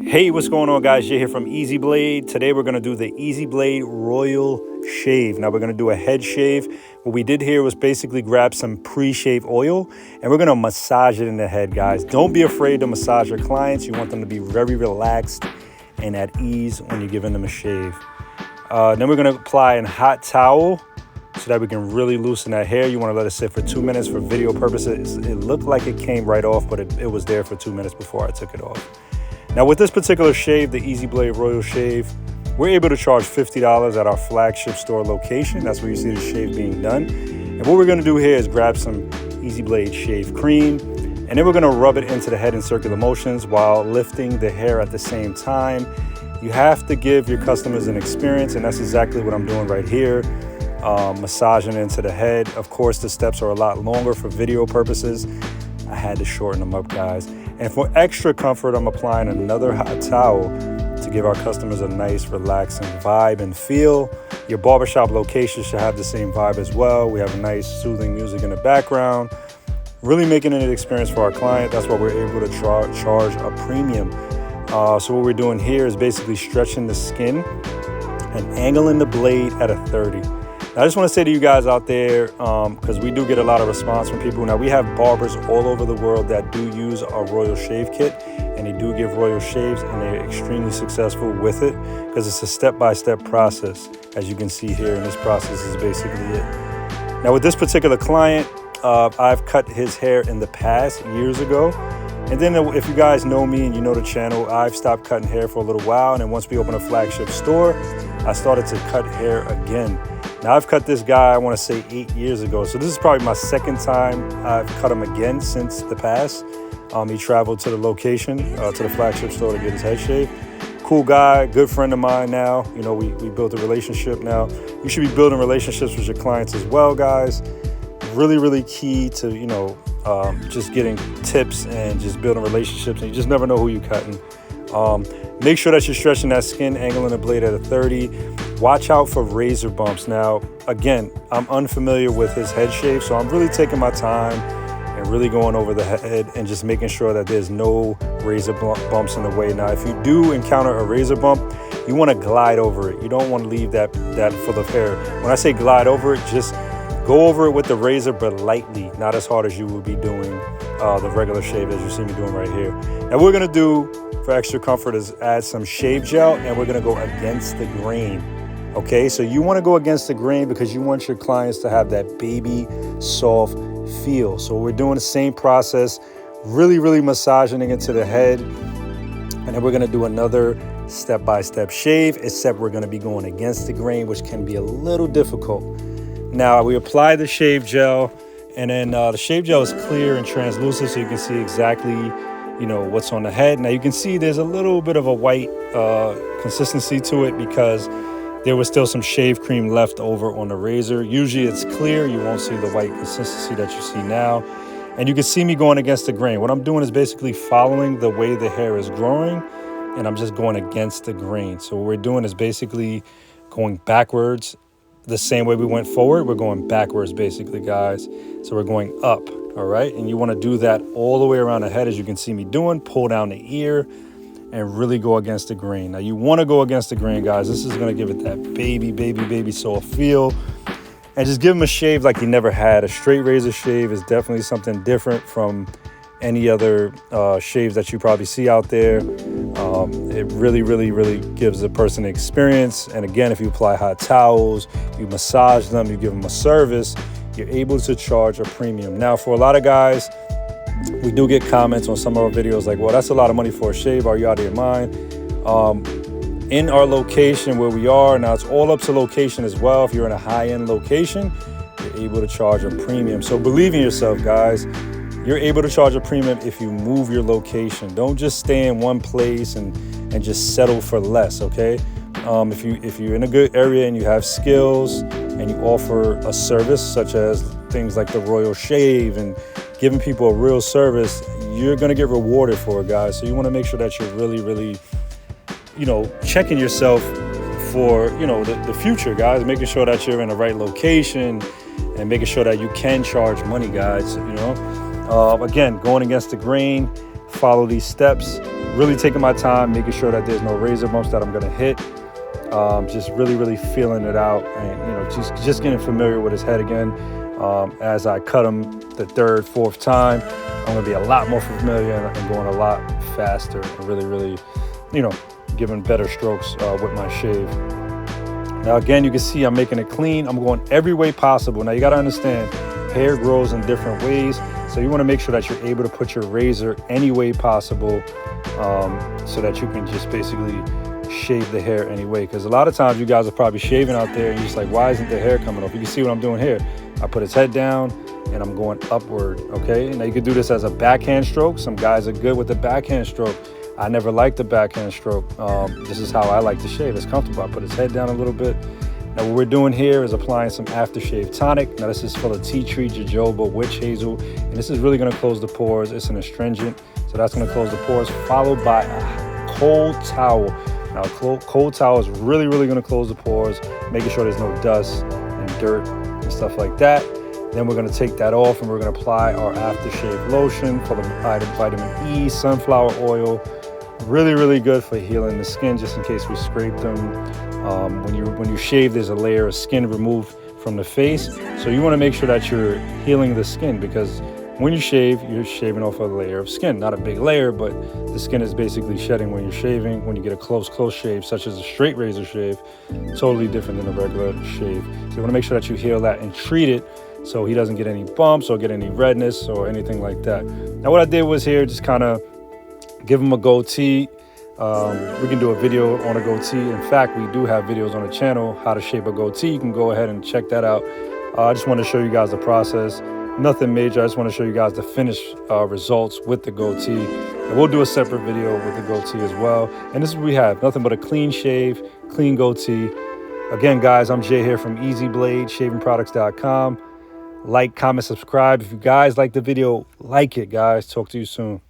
Hey, what's going on, guys? Jay here from Easy Blade. Today we're going to do the Easy Blade Royal Shave. Now we're going to do a head shave. What we did here was basically grab some pre-shave oil and we're going to massage it in the head, guys. Don't be afraid to massage your clients. You want them to be very relaxed and at ease when you're giving them a shave. Then we're going to apply a hot towel so that we can really loosen that hair. You want to let it sit for 2 minutes for video purposes. It looked like it came right off, but it was there for 2 minutes before I took it off. Now with this particular shave, the Easy Blade Royal Shave, we're able to charge $50 at our flagship store location. That's where you see the shave being done. And what we're going to do here is grab some Easy Blade shave cream, and then we're going to rub it into the head in circular motions while lifting the hair at the same time. You have to give your customers an experience, and that's exactly what I'm doing right here. Massaging into the head. Of course, the steps are a lot longer for video purposes. I had to shorten them up, guys. And for extra comfort, I'm applying another hot towel to give our customers a nice, relaxing vibe and feel. Your barbershop location should have the same vibe as well. We have nice, soothing music in the background, really making it an experience for our client. That's why we're able to charge a premium. So what we're doing here is basically stretching the skin and angling the blade at a 30. I just want to say to you guys out there, because we do get a lot of response from people. Now, we have barbers all over the world that do use our Royal Shave Kit, and they do give Royal Shaves, and they're extremely successful with it because it's a step-by-step process. As you can see here, and this process is basically it. Now, with this particular client, I've cut his hair in the past, years ago. And then if you guys know me and you know the channel, I've stopped cutting hair for a little while. And then once we opened a flagship store, I started to cut hair again. Now, I've cut this guy, I want to say 8 years ago. So this is probably my second time I've cut him again since the past. He traveled to the location, to the flagship store to get his head shaved. Cool guy, good friend of mine now. You know, we built a relationship now. You should be building relationships with your clients as well, guys. Really, really key to, just getting tips and just building relationships. And you just never know who you're cutting. Make sure that you're stretching that skin, angling the blade at a 30. Watch out for razor bumps. Now, again, I'm unfamiliar with his head shave, so I'm really taking my time and really going over the head and just making sure that there's no razor bumps in the way. Now, if you do encounter a razor bump, you want to glide over it. You don't want to leave that full of hair. When I say glide over it, just go over it with the razor, but lightly, not as hard as you would be doing the regular shave as you see me doing right here. Now, what we're going to do for extra comfort is add some shave gel, and we're going to go against the grain. Okay, so you want to go against the grain because you want your clients to have that baby soft feel. So we're doing the same process, really, really massaging it into the head. And then we're going to do another step-by-step shave, except we're going to be going against the grain, which can be a little difficult. Now, we apply the shave gel, and then the shave gel is clear and translucent, so you can see exactly, what's on the head. Now, you can see there's a little bit of a white consistency to it because there was still some shave cream left over on the razor. Usually it's clear. You won't see the white consistency that you see now. And you can see me going against the grain. What I'm doing is basically following the way the hair is growing, and I'm just going against the grain. So what we're doing is basically going backwards. The same way we went forward, we're going backwards basically, guys. So we're going up, all right? And you want to do that all the way around the head, as you can see me doing. Pull down the ear and really go against the grain. Now, you want to go against the grain, guys. This is going to give it that baby soft feel. And just give them a shave like you never had. A straight razor shave is definitely something different from any other shaves that you probably see out there. It really, really, really gives the person an experience. And again, if you apply hot towels, you massage them, you give them a service, you're able to charge a premium. Now, for a lot of guys, we do get comments on some of our videos like, well, that's a lot of money for a shave. Are you out of your mind? In our location where we are, now it's all up to location as well. If you're in a high-end location, you're able to charge a premium. So believe in yourself, guys. You're able to charge a premium if you move your location. Don't just stay in one place and just settle for less, okay? If you're in a good area and you have skills and you offer a service such as things like the Royal Shave and giving people a real service, you're going to get rewarded for it, guys. So you want to make sure that you're really, really, checking yourself for, the future, guys, making sure that you're in the right location and making sure that you can charge money, guys, Again, going against the grain, follow these steps, really taking my time, making sure that there's no razor bumps that I'm gonna hit. Just really feeling it out, and you know, just getting familiar with his head again. As I cut him the third, fourth time, I'm gonna be a lot more familiar and going a lot faster, and really, you know, giving better strokes with my shave. Now again, you can see I'm making it clean. I'm going every way possible. Now you gotta understand, hair grows in different ways, so you wanna make sure that you're able to put your razor any way possible, so that you can just basically shave the hair anyway. Because a lot of times you guys are probably shaving out there and you're just like, why isn't the hair coming off? You can see what I'm doing here. I put his head down and I'm going upward, okay? Now you can do this as a backhand stroke. Some guys are good with the backhand stroke. I never liked the backhand stroke. This is how I like to shave. It's comfortable. I put his head down a little bit. Now what we're doing here is applying some aftershave tonic. Now this is full of tea tree, jojoba, witch hazel, and this is really gonna close the pores. It's an astringent, so that's gonna close the pores, followed by a cold towel. Now a cold towel is really gonna close the pores, making sure there's no dust and dirt and stuff like that. Then we're gonna take that off and we're gonna apply our aftershave lotion full of vitamin E, sunflower oil. Really good for healing the skin, just in case we scrape them. When you shave, there's a layer of skin removed from the face, so you want to make sure that you're healing the skin, because when you shave, you're shaving off a layer of skin. Not a big layer, but the skin is basically shedding when you're shaving. When you get a close shave, such as a straight razor shave, totally different than a regular shave. So you want to make sure that you heal that and treat it so he doesn't get any bumps or get any redness or anything like that. Now what I did was here, just kind of give him a goatee. We can do a video on a goatee. In fact, we do have videos on the channel, how to shape a goatee. You can go ahead and check that out. I just want to show you guys the process. Nothing major. I just want to show you guys the finished results with the goatee. And we'll do a separate video with the goatee as well. And this is what we have. Nothing but a clean shave, clean goatee. Again, guys, I'm Jay here from Easy Blade, shavingproducts.com. Like, comment, subscribe. If you guys like the video, like it, guys. Talk to you soon.